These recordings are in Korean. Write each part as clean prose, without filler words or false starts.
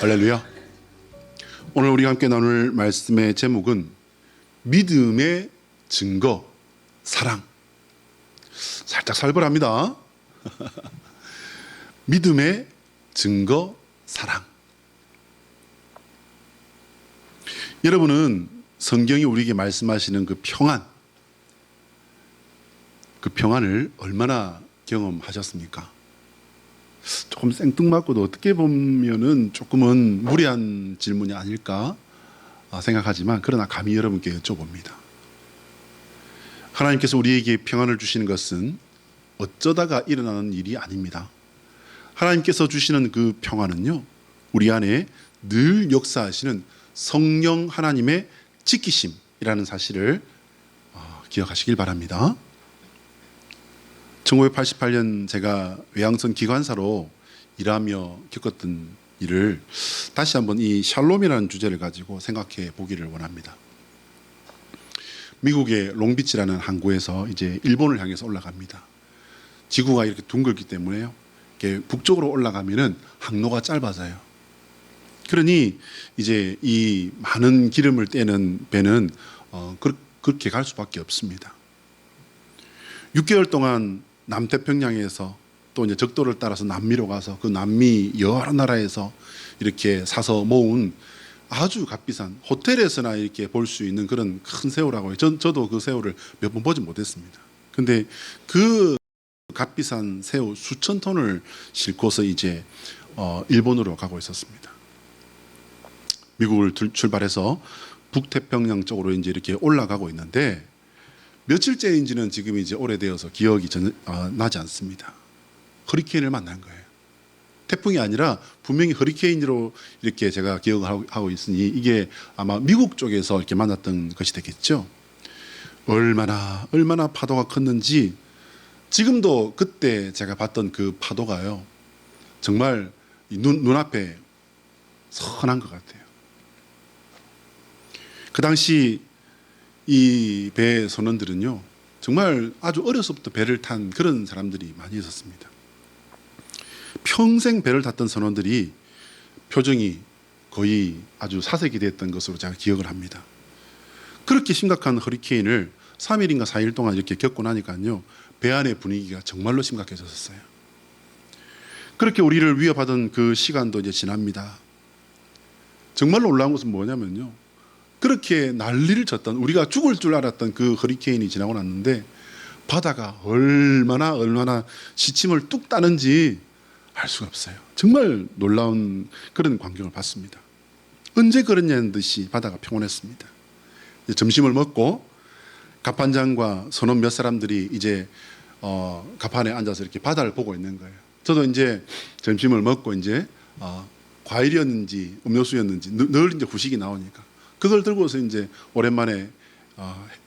할렐루야. 오늘 우리가 함께 나눌 말씀의 제목은 믿음의 증거, 사랑. 살짝 살벌합니다. 믿음의 증거, 사랑. 여러분은 성경이 우리에게 말씀하시는 그 평안을 얼마나 경험하셨습니까? 조금 생뚱맞고도 어떻게 보면은 조금은 무리한 질문이 아닐까 생각하지만, 그러나 감히 여러분께 여쭤봅니다. 하나님께서 우리에게 평안을 주시는 것은 어쩌다가 일어나는 일이 아닙니다. 하나님께서 주시는 그 평안은요, 우리 안에 늘 역사하시는 성령 하나님의 지키심이라는 사실을 기억하시길 바랍니다. 1988년 제가 외항선 기관사로 일하며 겪었던 일을 다시 한번 이 샬롬이라는 주제를 가지고 생각해 보기를 원합니다. 미국의 롱비치라는 항구에서 이제 일본을 향해서 올라갑니다. 지구가 이렇게 둥글기 때문에요, 이렇게 북쪽으로 올라가면은 항로가 짧아져요. 그러니 이제 이 많은 기름을 떼는 배는 그렇게 갈 수밖에 없습니다. 6개월 동안 남태평양에서 또 이제 적도를 따라서 남미로 가서 그 남미 여러 나라에서 이렇게 사서 모은 아주 값비싼, 호텔에서나 이렇게 볼 수 있는 그런 큰 새우라고 해요. 저도 그 새우를 몇 번 보지 못했습니다. 근데 그 값비싼 새우 수천 톤을 싣고서 이제 일본으로 가고 있었습니다. 미국을 출발해서 북태평양 쪽으로 이제 이렇게 올라가고 있는데, 며칠째인지는 지금 이제 오래되어서 기억이 나지 않습니다. 허리케인을 만난 거예요. 태풍이 아니라 분명히 허리케인으로 이렇게 제가 기억을 하고 있으니, 이게 아마 미국 쪽에서 이렇게 만났던 것이 되겠죠. 얼마나 파도가 컸는지, 지금도 그때 제가 봤던 그 파도가요, 정말 눈앞에 선한 것 같아요. 그 당시 이 배의 선원들은요, 정말 아주 어려서부터 배를 탄 그런 사람들이 많이 있었습니다. 평생 배를 탔던 선원들이 표정이 거의 아주 사색이 됐던 것으로 제가 기억을 합니다. 그렇게 심각한 허리케인을 3일인가 4일 동안 이렇게 겪고 나니까요, 배 안의 분위기가 정말로 심각해졌어요. 그렇게 우리를 위협하던 그 시간도 이제 지납니다. 정말로 놀라운 것은 뭐냐면요, 그렇게 난리를 쳤던, 우리가 죽을 줄 알았던 그 허리케인이 지나고 났는데, 바다가 얼마나 시침을 뚝 따는지 알 수가 없어요. 정말 놀라운 그런 광경을 봤습니다. 언제 그랬냐는 듯이 바다가 평온했습니다. 점심을 먹고 갑판장과 선원 몇 사람들이 이제 갑판에 앉아서 이렇게 바다를 보고 있는 거예요. 저도 이제 점심을 먹고 이제 과일이었는지 음료수였는지 늘 이제 후식이 나오니까 그걸 들고서 이제 오랜만에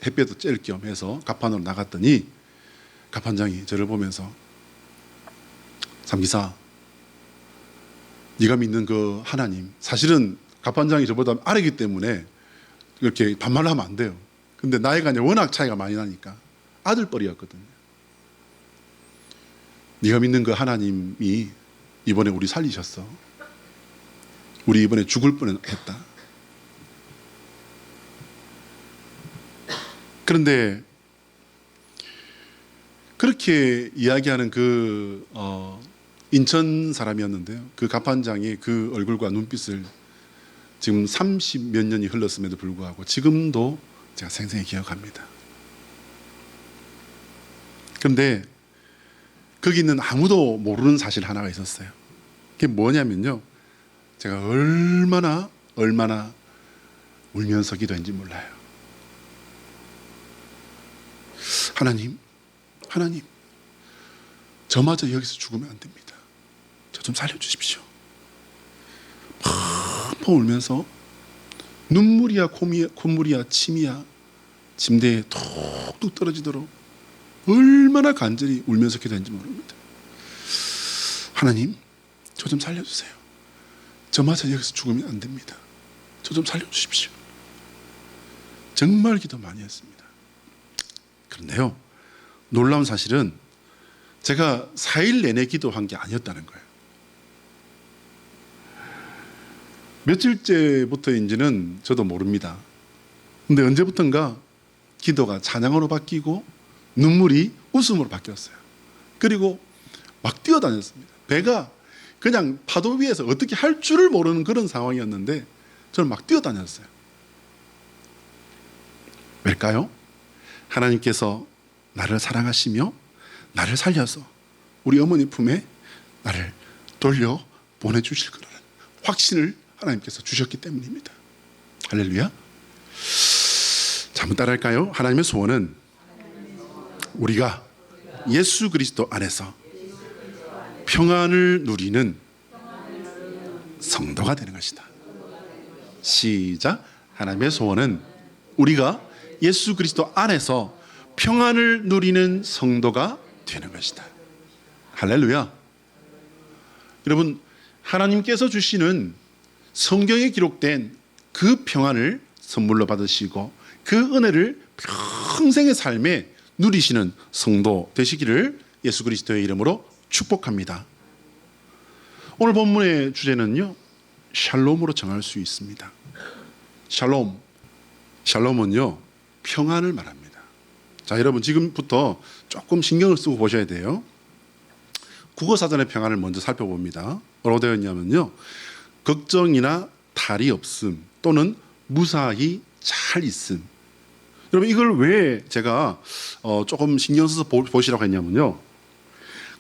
햇볕도 쬐을 겸 해서 갑판으로 나갔더니, 갑판장이 저를 보면서, 삼기사, 네가 믿는 그 하나님, 사실은 갑판장이 저보다 아래기 때문에 이렇게 반말을 하면 안 돼요. 근데 나이가 이제 워낙 차이가 많이 나니까 아들뻘이었거든요. 네가 믿는 그 하나님이 이번에 우리 살리셨어. 우리 이번에 죽을 뻔했다. 그런데 그렇게 이야기하는 그 인천 사람이었는데요, 그 갑판장의 그 얼굴과 눈빛을 지금 30몇 년이 흘렀음에도 불구하고 지금도 제가 생생히 기억합니다. 그런데 거기 있는 아무도 모르는 사실 하나가 있었어요. 그게 뭐냐면요, 제가 얼마나 울면서 기도했는지 몰라요. 하나님, 저마저 여기서 죽으면 안 됩니다. 저 좀 살려주십시오. 펑펑 울면서 눈물이야 콧물이야 침이야 침대에 톡톡 떨어지도록 얼마나 간절히 울면서 기도했는지 모릅니다. 하나님, 저 좀 살려주세요. 저마저 여기서 죽으면 안 됩니다. 저 좀 살려주십시오. 정말 기도 많이 했습니다. 그런데요, 놀라운 사실은 제가 4일 내내 기도한 게 아니었다는 거예요. 며칠째부터인지는 저도 모릅니다. 근데 언제부턴가 기도가 찬양으로 바뀌고 눈물이 웃음으로 바뀌었어요. 그리고 막 뛰어다녔습니다. 배가 그냥 파도 위에서 어떻게 할 줄을 모르는 그런 상황이었는데 저는 막 뛰어다녔어요. 왜일까요? 하나님께서 나를 사랑하시며 나를 살려서 우리 어머니 품에 나를 돌려 보내주실 거라는 확신을 하나님께서 주셨기 때문입니다. 할렐루야. 자, 한번 따라할까요? 하나님의 소원은 우리가 예수 그리스도 안에서 평안을 누리는 성도가 되는 것이다. 시작. 하나님의 소원은 우리가 예수 그리스도 안에서 평안을 누리는 성도가 되는 것이다. 할렐루야. 여러분, 하나님께서 주시는 성경에 기록된 그 평안을 선물로 받으시고 그 은혜를 평생의 삶에 누리시는 성도 되시기를 예수 그리스도의 이름으로 축복합니다. 오늘 본문의 주제는요, 샬롬으로 정할 수 있습니다. 샬롬은요, 평안을 말합니다. 자, 여러분 지금부터 조금 신경을 쓰고 보셔야 돼요. 국어사전의 평안을 먼저 살펴봅니다. 뭐라고 되어 있냐면요, 걱정이나 탈이 없음 또는 무사히 잘 있음. 여러분 이걸 왜 제가 조금 신경 써서 보시라고 했냐면요,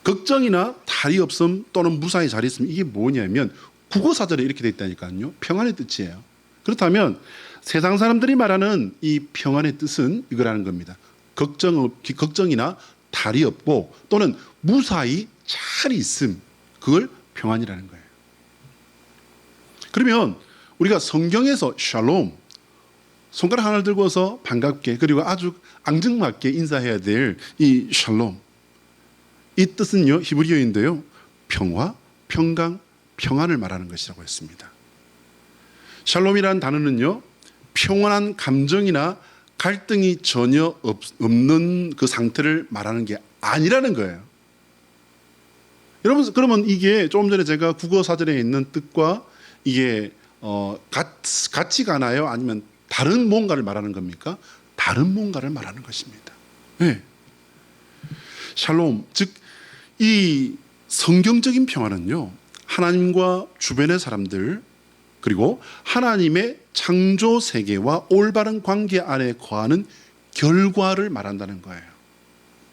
걱정이나 탈이 없음 또는 무사히 잘 있음, 이게 뭐냐면 국어사전에 이렇게 되어 있다니까요. 평안의 뜻이에요. 그렇다면 세상 사람들이 말하는 이 평안의 뜻은 이거라는 겁니다. 걱정이나 탈이 없고 또는 무사히 잘 있음, 그걸 평안이라는 거예요. 그러면 우리가 성경에서 샬롬, 손가락 하나를 들고서 반갑게 그리고 아주 앙증맞게 인사해야 될 이 샬롬, 이 뜻은요 히브리어인데요, 평화, 평강, 평안을 말하는 것이라고 했습니다. 샬롬이라는 단어는요, 평안한 감정이나 갈등이 전혀 없는 그 상태를 말하는 게 아니라는 거예요. 여러분, 그러면 이게 조금 전에 제가 국어사전에 있는 뜻과 이게 같이 가나요? 아니면 다른 뭔가를 말하는 겁니까? 다른 뭔가를 말하는 것입니다. 네. 샬롬, 즉 이 성경적인 평안은요, 하나님과 주변의 사람들 그리고 하나님의 창조 세계와 올바른 관계 안에 거하는 결과를 말한다는 거예요.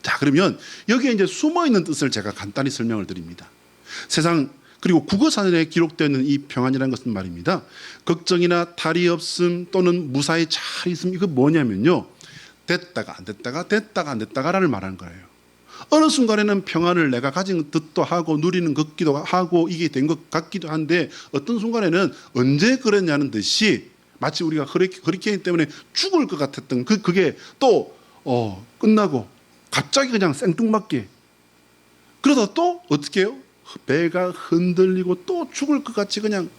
자, 그러면 여기에 이제 숨어 있는 뜻을 제가 간단히 설명을 드립니다. 세상 그리고 국어사전에 기록되어 있는 이 평안이라는 것은 말입니다, 걱정이나 탈이 없음 또는 무사히 잘 있음, 이거 뭐냐면요, 됐다가 안 됐다가 됐다가 안 됐다가라는 말하는 거예요. 어느 순간에는 평안을 내가 가진 듯도 하고 누리는 것 같기도 하고 이게 된 것 같기도 한데, 어떤 순간에는 언제 그랬냐는 듯이 마치 우리가 허리케인 때문에 죽을 것 같았던 그게 또 끝나고 갑자기 그냥 생뚱맞게, 그러다 또 어떻게 해요? 배가 흔들리고 또 죽을 것 같이 그냥,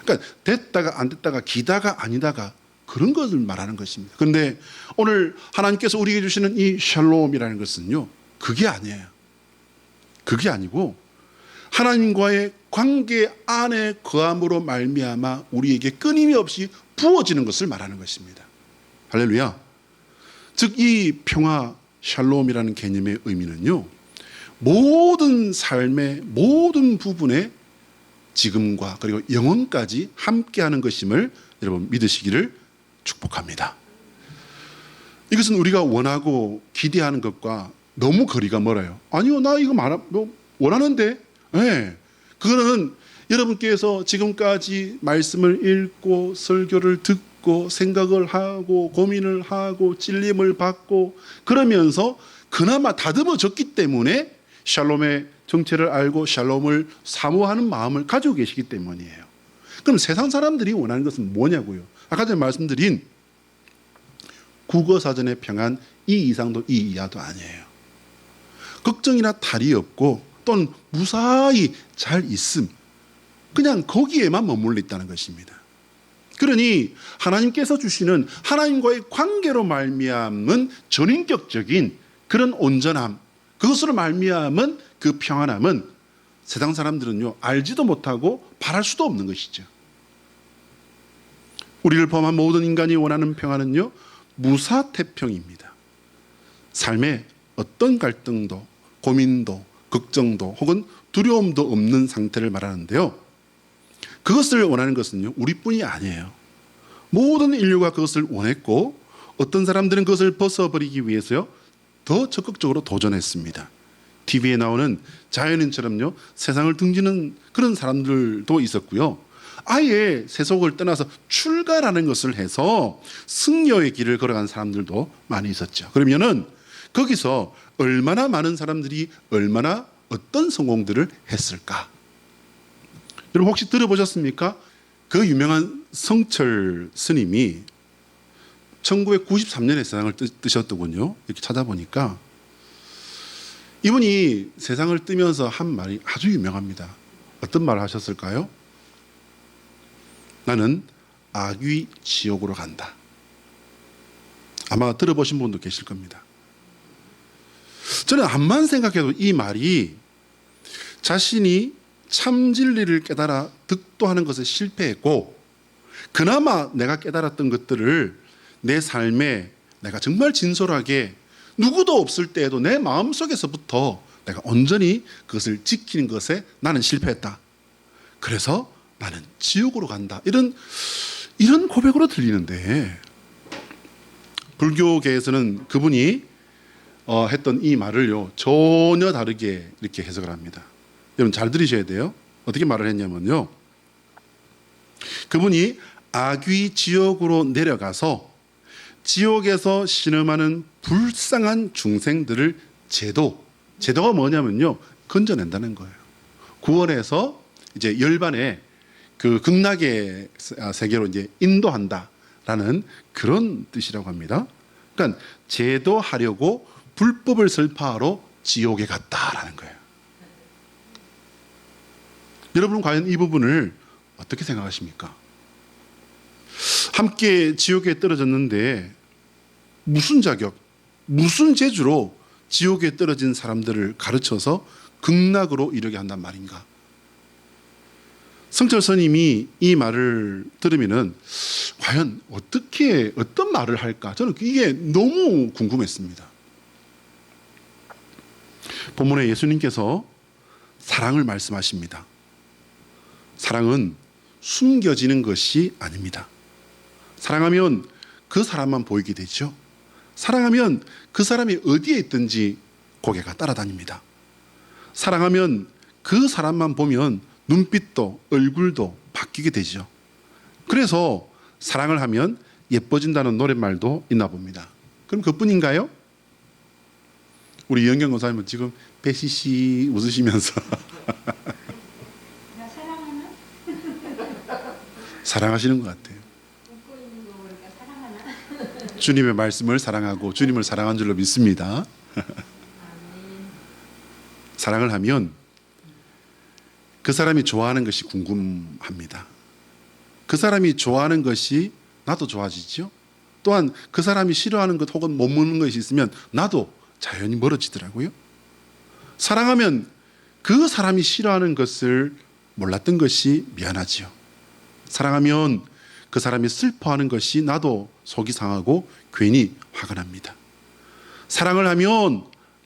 그러니까 됐다가 안 됐다가 기다가 아니다가 그런 것을 말하는 것입니다. 그런데 오늘 하나님께서 우리에게 주시는 이 샬롬이라는 것은요, 그게 아니에요. 그게 아니고 하나님과의 관계 안에 거함으로 말미암아 우리에게 끊임없이 부어지는 것을 말하는 것입니다. 할렐루야. 즉 이 평화 샬롬이라는 개념의 의미는요, 모든 삶의 모든 부분에 지금과 그리고 영원까지 함께하는 것임을 여러분 믿으시기를 축복합니다. 이것은 우리가 원하고 기대하는 것과 너무 거리가 멀어요. 아니요, 나 이거 원하는데. 네. 그거는 여러분께서 지금까지 말씀을 읽고 설교를 듣고 생각을 하고 고민을 하고 찔림을 받고 그러면서 그나마 다듬어졌기 때문에 샬롬의 정체를 알고 샬롬을 사모하는 마음을 가지고 계시기 때문이에요. 그럼 세상 사람들이 원하는 것은 뭐냐고요? 아까 전에 말씀드린 국어사전의 평안 이 이상도 이 이하도 아니에요. 걱정이나 탈이 없고 또는 무사히 잘 있음, 그냥 거기에만 머물러 있다는 것입니다. 그러니 하나님께서 주시는 하나님과의 관계로 말미암은 전인격적인 그런 온전함, 그것으로 말미암은 그 평안함은 세상 사람들은요 알지도 못하고 바랄 수도 없는 것이죠. 우리를 포함한 모든 인간이 원하는 평화는요, 무사태평입니다. 삶에 어떤 갈등도, 고민도, 걱정도 혹은 두려움도 없는 상태를 말하는데요. 그것을 원하는 것은요, 우리뿐이 아니에요. 모든 인류가 그것을 원했고 어떤 사람들은 그것을 벗어버리기 위해서요, 더 적극적으로 도전했습니다. TV에 나오는 자연인처럼요, 세상을 등지는 그런 사람들도 있었고요. 아예 세속을 떠나서 출가라는 것을 해서 승려의 길을 걸어간 사람들도 많이 있었죠. 그러면은 거기서 얼마나 많은 사람들이 얼마나 어떤 성공들을 했을까? 여러분 혹시 들어보셨습니까? 그 유명한 성철 스님이 1993년에 세상을 뜨셨더군요. 이렇게 찾아보니까 이분이 세상을 뜨면서 한 말이 아주 유명합니다. 어떤 말을 하셨을까요? 나는 악귀 지옥으로 간다. 아마 들어보신 분도 계실 겁니다. 저는 암만 생각해도 이 말이 자신이 참 진리를 깨달아 득도하는 것에 실패했고 그나마 내가 깨달았던 것들을 내 삶에 내가 정말 진솔하게 누구도 없을 때에도 내 마음속에서부터 내가 온전히 그것을 지키는 것에 나는 실패했다. 그래서 나는 지옥으로 간다. 이런 고백으로 들리는데 불교계에서는 그분이 했던 이 말을요 전혀 다르게 이렇게 해석을 합니다. 여러분 잘 들으셔야 돼요. 어떻게 말을 했냐면요, 그분이 악귀 지옥으로 내려가서 지옥에서 신음하는 불쌍한 중생들을 제도가 뭐냐면요, 건져낸다는 거예요. 구원해서 이제 열반의 그 극락의 세계로 이제 인도한다라는 그런 뜻이라고 합니다. 그러니까 제도하려고 불법을 설파하러 지옥에 갔다라는 거예요. 여러분은 과연 이 부분을 어떻게 생각하십니까? 함께 지옥에 떨어졌는데 무슨 자격, 무슨 재주로 지옥에 떨어진 사람들을 가르쳐서 극락으로 이르게 한단 말인가? 성철 스님이 이 말을 들으면은 과연 어떤 말을 할까? 저는 이게 너무 궁금했습니다. 본문에 예수님께서 사랑을 말씀하십니다. 사랑은 숨겨지는 것이 아닙니다. 사랑하면 그 사람만 보이게 되죠. 사랑하면 그 사람이 어디에 있든지 고개가 따라다닙니다. 사랑하면 그 사람만 보면 눈빛도 얼굴도 바뀌게 되죠. 그래서 사랑을 하면 예뻐진다는 노랫말도 있나 봅니다. 그럼 그뿐인가요? 우리 이영경 권사님은 지금 배시시 웃으시면서 사랑하시는 것 같아요. 주님의 말씀을 사랑하고 주님을 사랑한 줄로 믿습니다. 사랑을 하면 그 사람이 좋아하는 것이 궁금합니다. 그 사람이 좋아하는 것이 나도 좋아지죠. 또한 그 사람이 싫어하는 것 혹은 못 먹는 것이 있으면 나도 자연히 멀어지더라고요. 사랑하면 그 사람이 싫어하는 것을 몰랐던 것이 미안하지요. 사랑하면 그 사람이 슬퍼하는 것이 나도 속이 상하고 괜히 화가 납니다. 사랑을 하면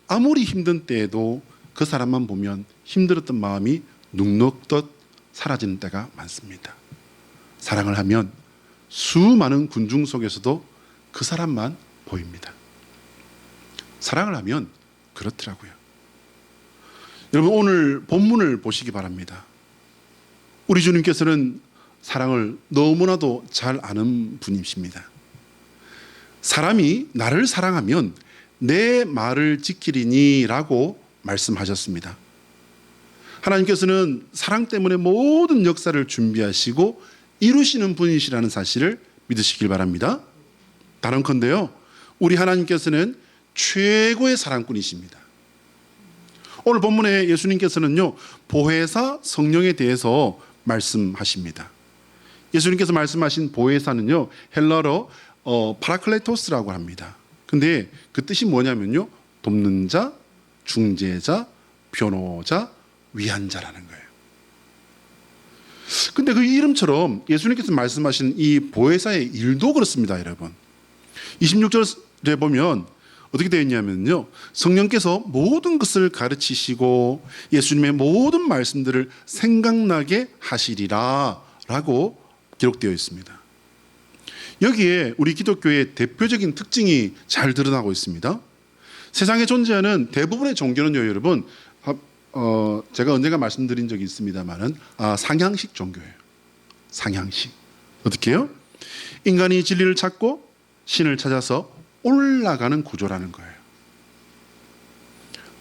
아무리 힘든 때에도 그 사람만 보면 힘들었던 마음이 눅눅듯 사라지는 때가 많습니다. 사랑을 하면 수많은 군중 속에서도 그 사람만 보입니다. 사랑을 하면 그렇더라고요. 여러분 오늘 본문을 보시기 바랍니다. 우리 주님께서는 사랑을 너무나도 잘 아는 분이십니다. 사람이 나를 사랑하면 내 말을 지키리니 라고 말씀하셨습니다. 하나님께서는 사랑 때문에 모든 역사를 준비하시고 이루시는 분이시라는 사실을 믿으시길 바랍니다. 단언컨대요, 우리 하나님께서는 최고의 사랑꾼이십니다. 오늘 본문에 예수님께서는요 보혜사 성령에 대해서 말씀하십니다. 예수님께서 말씀하신 보혜사는요 헬라어로 파라클레토스라고 합니다. 근데 그 뜻이 뭐냐면요, 돕는 자, 중재자, 변호자, 위안자라는 거예요. 근데 그 이름처럼 예수님께서 말씀하신 이 보혜사의 일도 그렇습니다, 여러분. 26절에 보면 어떻게 되어 있냐면요, 성령께서 모든 것을 가르치시고 예수님의 모든 말씀들을 생각나게 하시리라 라고 기록되어 있습니다. 여기에 우리 기독교의 대표적인 특징이 잘 드러나고 있습니다. 세상에 존재하는 대부분의 종교는요, 여러분, 제가 언젠가 말씀드린 적이 있습니다만은 상향식 종교예요. 상향식. 어떻게 해요? 인간이 진리를 찾고 신을 찾아서 올라가는 구조라는 거예요.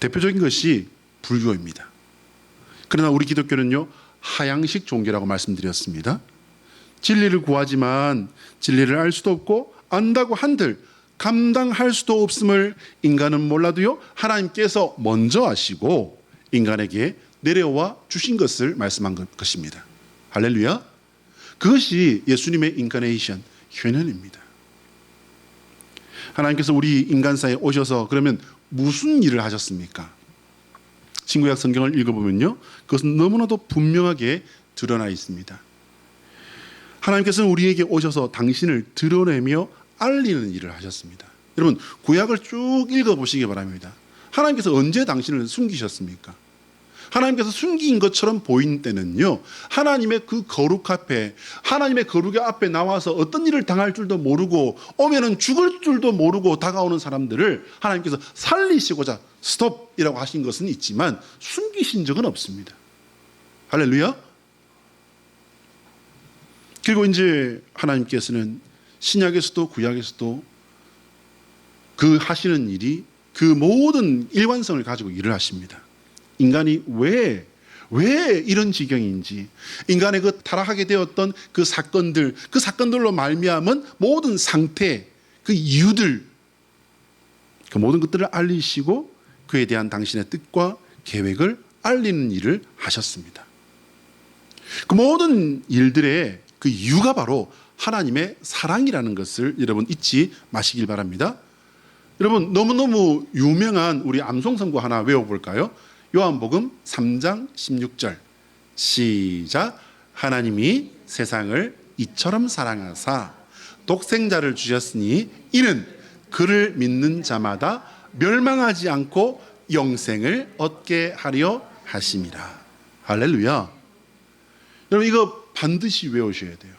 대표적인 것이 불교입니다. 그러나 우리 기독교는요, 하향식 종교라고 말씀드렸습니다. 진리를 구하지만 진리를 알 수도 없고 안다고 한들 감당할 수도 없음을 인간은 몰라도요, 하나님께서 먼저 아시고 인간에게 내려와 주신 것을 말씀한 것입니다. 할렐루야. 그것이 예수님의 인카네이션, 현현입니다. 하나님께서 우리 인간사에 오셔서 그러면 무슨 일을 하셨습니까? 신구약 성경을 읽어보면요, 그것은 너무나도 분명하게 드러나 있습니다. 하나님께서는 우리에게 오셔서 당신을 드러내며 알리는 일을 하셨습니다. 여러분, 구약을 쭉 읽어보시기 바랍니다. 하나님께서 언제 당신을 숨기셨습니까? 하나님께서 숨긴 것처럼 보인 때는요, 하나님의 그 거룩 앞에, 하나님의 거룩의 앞에 나와서 어떤 일을 당할 줄도 모르고 오면은 죽을 줄도 모르고 다가오는 사람들을 하나님께서 살리시고자 스톱이라고 하신 것은 있지만 숨기신 적은 없습니다. 할렐루야. 그리고 이제 하나님께서는 신약에서도 구약에서도 그 하시는 일이 그 모든 일관성을 가지고 일을 하십니다. 인간이 왜 이런 지경인지, 인간의 그 타락하게 되었던 그 사건들로 말미암은 모든 상태, 그 이유들, 그 모든 것들을 알리시고 그에 대한 당신의 뜻과 계획을 알리는 일을 하셨습니다. 그 모든 일들의 그 이유가 바로 하나님의 사랑이라는 것을 여러분 잊지 마시길 바랍니다. 여러분, 너무너무 유명한 우리 암송선고 하나 외워볼까요? 요한복음 3장 16절 시작. 하나님이 세상을 이처럼 사랑하사 독생자를 주셨으니 이는 그를 믿는 자마다 멸망하지 않고 영생을 얻게 하려 하심이라. 할렐루야. 여러분, 이거 반드시 외우셔야 돼요.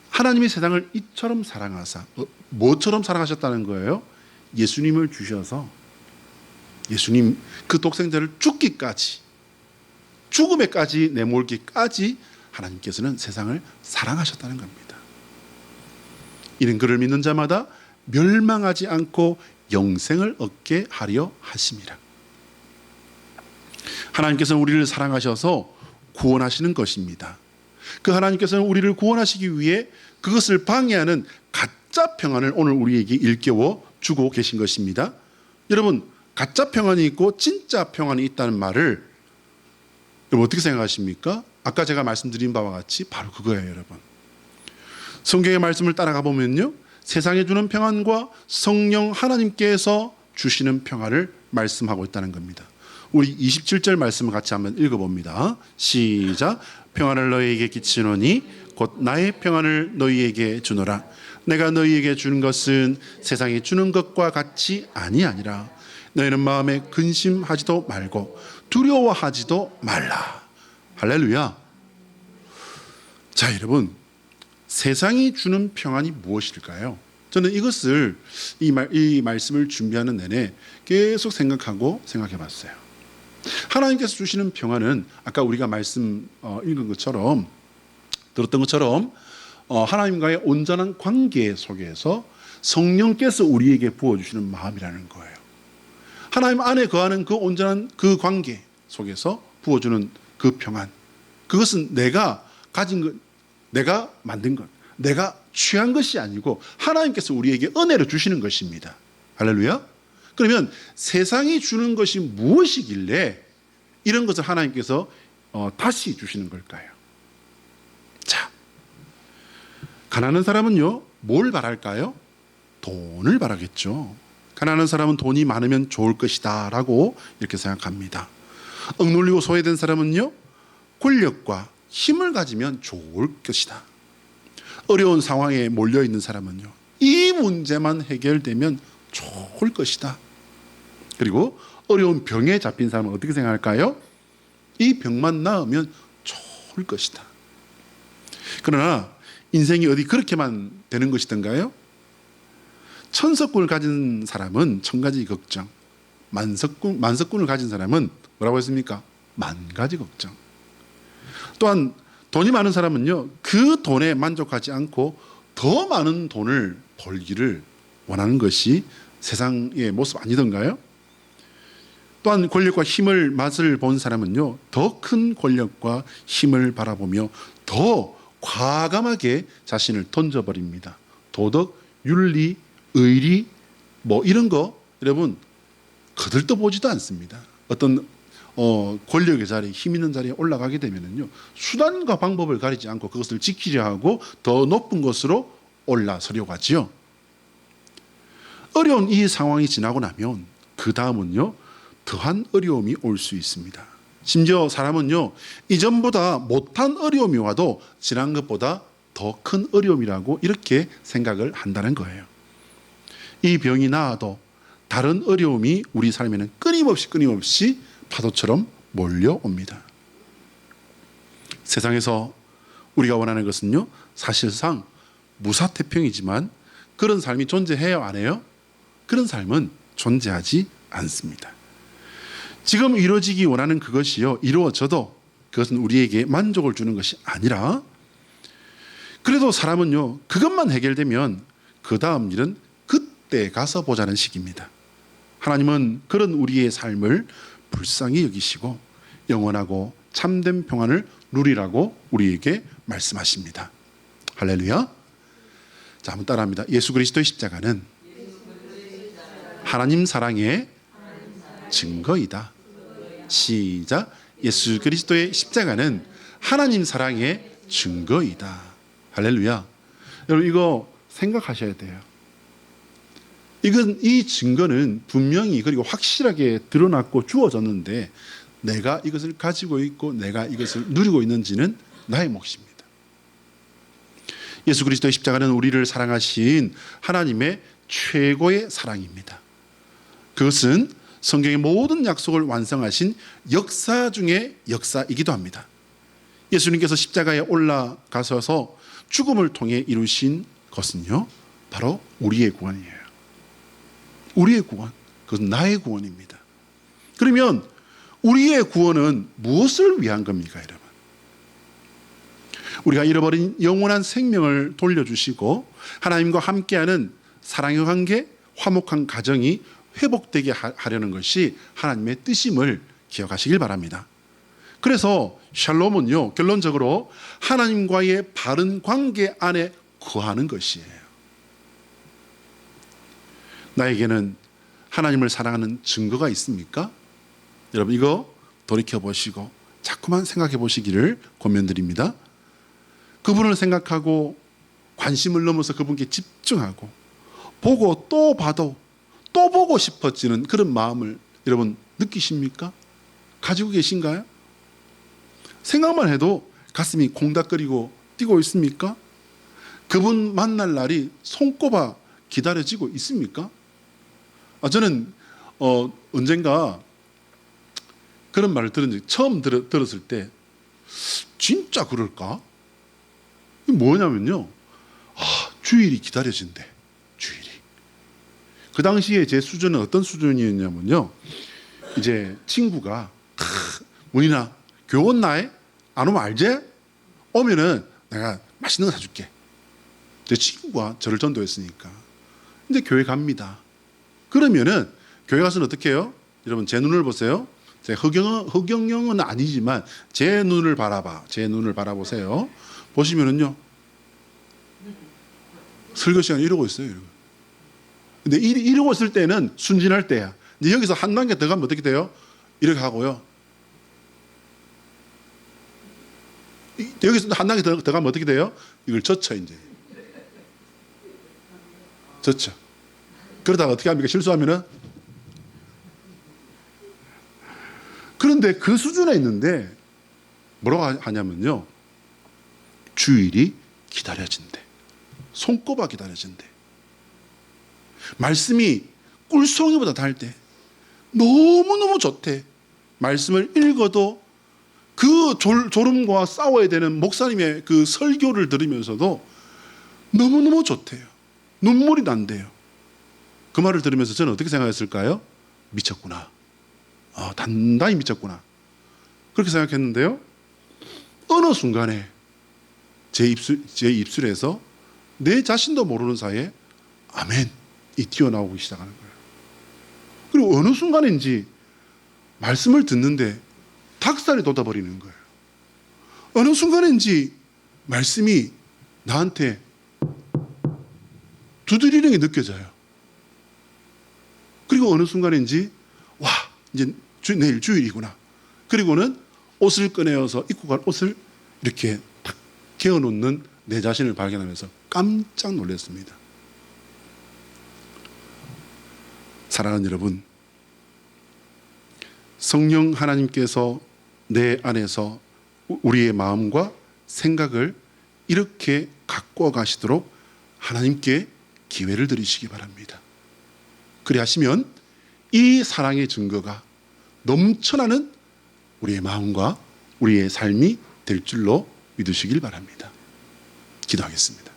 하나님이 세상을 이처럼 사랑하사, 뭐처럼 사랑하셨다는 거예요? 예수님을 주셔서 예수님 그 독생자를 죽기까지, 죽음에까지 내몰기까지 하나님께서는 세상을 사랑하셨다는 겁니다. 이는 그를 믿는 자마다 멸망하지 않고 영생을 얻게 하려 하심이라. 하나님께서는 우리를 사랑하셔서 구원하시는 것입니다. 그 하나님께서는 우리를 구원하시기 위해 그것을 방해하는 가짜 평안을 오늘 우리에게 일깨워 주고 계신 것입니다. 여러분, 가짜 평안이 있고 진짜 평안이 있다는 말을 여러분 어떻게 생각하십니까? 아까 제가 말씀드린 바와 같이 바로 그거예요, 여러분. 성경의 말씀을 따라가 보면요, 세상에 주는 평안과 성령 하나님께서 주시는 평안을 말씀하고 있다는 겁니다. 우리 27절 말씀을 같이 한번 읽어봅니다. 시작. 평안을 너희에게 끼치노니 곧 나의 평안을 너희에게 주노라. 내가 너희에게 주는 것은 세상이 주는 것과 같이 아니하니라. 너희는 마음에 근심하지도 말고 두려워하지도 말라. 할렐루야. 자, 여러분, 세상이 주는 평안이 무엇일까요? 저는 이것을 이 말씀을 준비하는 내내 계속 생각해 봤어요. 하나님께서 주시는 평안은 아까 우리가 말씀 읽은 것처럼, 들었던 것처럼 하나님과의 온전한 관계 속에서 성령께서 우리에게 부어주시는 마음이라는 거예요. 하나님 안에 거하는 그 온전한 그 관계 속에서 부어주는 그 평안, 그것은 내가 가진 것, 내가 만든 것, 내가 취한 것이 아니고 하나님께서 우리에게 은혜로 주시는 것입니다. 할렐루야. 그러면 세상이 주는 것이 무엇이길래 이런 것을 하나님께서 다시 주시는 걸까요? 자, 가난한 사람은요, 뭘 바랄까요? 돈을 바라겠죠. 가난한 사람은 돈이 많으면 좋을 것이다 라고 이렇게 생각합니다. 억눌리고 소외된 사람은요, 권력과 힘을 가지면 좋을 것이다. 어려운 상황에 몰려 있는 사람은요, 이 문제만 해결되면 좋을 것이다. 그리고 어려운 병에 잡힌 사람은 어떻게 생각할까요? 이 병만 나으면 좋을 것이다. 그러나 인생이 어디 그렇게만 되는 것이던가요? 천석군을 가진 사람은 천 가지 걱정, 만석군을 가진 사람은 뭐라고 했습니까? 만 가지 걱정. 또한 돈이 많은 사람은요, 그 돈에 만족하지 않고 더 많은 돈을 벌기를 원하는 것이 세상의 모습 아니던가요? 또한 권력과 힘을 맛을 본 사람은요, 더 큰 권력과 힘을 바라보며 더 과감하게 자신을 던져버립니다. 도덕, 윤리, 의리 뭐 이런 거 여러분 거들떠보지도 않습니다. 어떤 권력의 자리, 힘 있는 자리에 올라가게 되면은요, 수단과 방법을 가리지 않고 그것을 지키려 하고 더 높은 곳으로 올라서려고 하지요. 어려운 이 상황이 지나고 나면 그 다음은요, 더한 어려움이 올 수 있습니다. 심지어 사람은요, 이전보다 못한 어려움이 와도 지난 것보다 더 큰 어려움이라고 이렇게 생각을 한다는 거예요. 이 병이 나아도 다른 어려움이 우리 삶에는 끊임없이 파도처럼 몰려옵니다. 세상에서 우리가 원하는 것은요, 사실상 무사태평이지만 그런 삶이 존재해요, 안 해요? 그런 삶은 존재하지 않습니다. 지금 이루어지기 원하는 그것이요, 이루어져도 그것은 우리에게 만족을 주는 것이 아니라, 그래도 사람은요, 그것만 해결되면 그 다음 일은 그때 가서 보자는 식입니다. 하나님은 그런 우리의 삶을 불쌍히 여기시고 영원하고 참된 평안을 누리라고 우리에게 말씀하십니다. 할렐루야. 자, 한번 따라합니다. 예수 그리스도의 십자가는 하나님 사랑의 증거이다. 시작. 예수 그리스도의 십자가는 하나님 사랑의 증거이다. 할렐루야. 여러분 이거 생각하셔야 돼요. 이 증거는 분명히 그리고 확실하게 드러났고 주어졌는데 내가 이것을 가지고 있고 내가 이것을 누리고 있는지는 나의 몫입니다. 예수 그리스도의 십자가는 우리를 사랑하신 하나님의 최고의 사랑입니다. 그것은 성경의 모든 약속을 완성하신 역사 중의 역사이기도 합니다. 예수님께서 십자가에 올라가셔서 죽음을 통해 이루신 것은요, 바로 우리의 구원이에요. 우리의 구원, 그것은 나의 구원입니다. 그러면 우리의 구원은 무엇을 위한 겁니까, 여러분? 우리가 잃어버린 영원한 생명을 돌려주시고 하나님과 함께하는 사랑의 관계, 화목한 가정이 회복되게 하려는 것이 하나님의 뜻임을 기억하시길 바랍니다. 그래서 샬롬은요, 결론적으로 하나님과의 바른 관계 안에 거하는 것이에요. 나에게는 하나님을 사랑하는 증거가 있습니까? 여러분 이거 돌이켜보시고 자꾸만 생각해 보시기를 권면드립니다. 그분을 생각하고 관심을 넘어서 그분께 집중하고 보고 또 봐도 또 보고 싶어지는 그런 마음을 여러분 느끼십니까? 가지고 계신가요? 생각만 해도 가슴이 콩닥거리고 뛰고 있습니까? 그분 만날 날이 손꼽아 기다려지고 있습니까? 저는 언젠가 그런 말을 들은 적이 처음 들었을 때 진짜 그럴까? 뭐냐면요, 주일이 기다려진대. 주일이. 그 당시에 제 수준은 어떤 수준이었냐면요, 이제 친구가 문이나 교원 나에 안 오면 알지? 오면은 내가 맛있는 거 사줄게. 제 친구가 저를 전도했으니까 이제 교회 갑니다. 그러면은 교회 가서는 어떻게 해요? 여러분 제 눈을 보세요. 제 허경영은 아니지만 제 눈을 바라봐. 제 눈을 바라보세요. 보시면은요, 설교 시간 이러고 있어요. 이러고. 근데 이러고 있을 때는 순진할 때야. 이제 여기서 한 단계 더 가면 어떻게 돼요? 이렇게 하고요. 여기서 한 단계 더 가면 어떻게 돼요? 이걸 젖혀 이제. 젖혀. 그러다가 어떻게 합니까? 실수하면은. 그런데 그 수준에 있는데 뭐라고 하냐면요, 주일이 기다려진대. 손꼽아 기다려진대. 말씀이 꿀송이보다 달대. 너무너무 좋대. 말씀을 읽어도 그 졸음과 싸워야 되는 목사님의 그 설교를 들으면서도 너무너무 좋대요. 눈물이 난대요. 그 말을 들으면서 저는 어떻게 생각했을까요? 미쳤구나. 단단히 미쳤구나. 그렇게 생각했는데요. 어느 순간에 제 입술에서 내 자신도 모르는 사이에 아멘이 튀어나오기 시작하는 거예요. 그리고 어느 순간인지 말씀을 듣는데 닭살이 돋아버리는 거예요. 어느 순간인지 말씀이 나한테 두드리는 게 느껴져요. 그리고 어느 순간인지 와, 이제 내일 주일이구나. 그리고는 옷을 꺼내어서 입고 갈 옷을 이렇게 탁 개어놓는 내 자신을 발견하면서 깜짝 놀랐습니다. 사랑하는 여러분, 성령 하나님께서 내 안에서 우리의 마음과 생각을 이렇게 가꾸어 가시도록 하나님께 기회를 드리시기 바랍니다. 그리하시면 이 사랑의 증거가 넘쳐나는 우리의 마음과 우리의 삶이 될 줄로 믿으시길 바랍니다. 기도하겠습니다.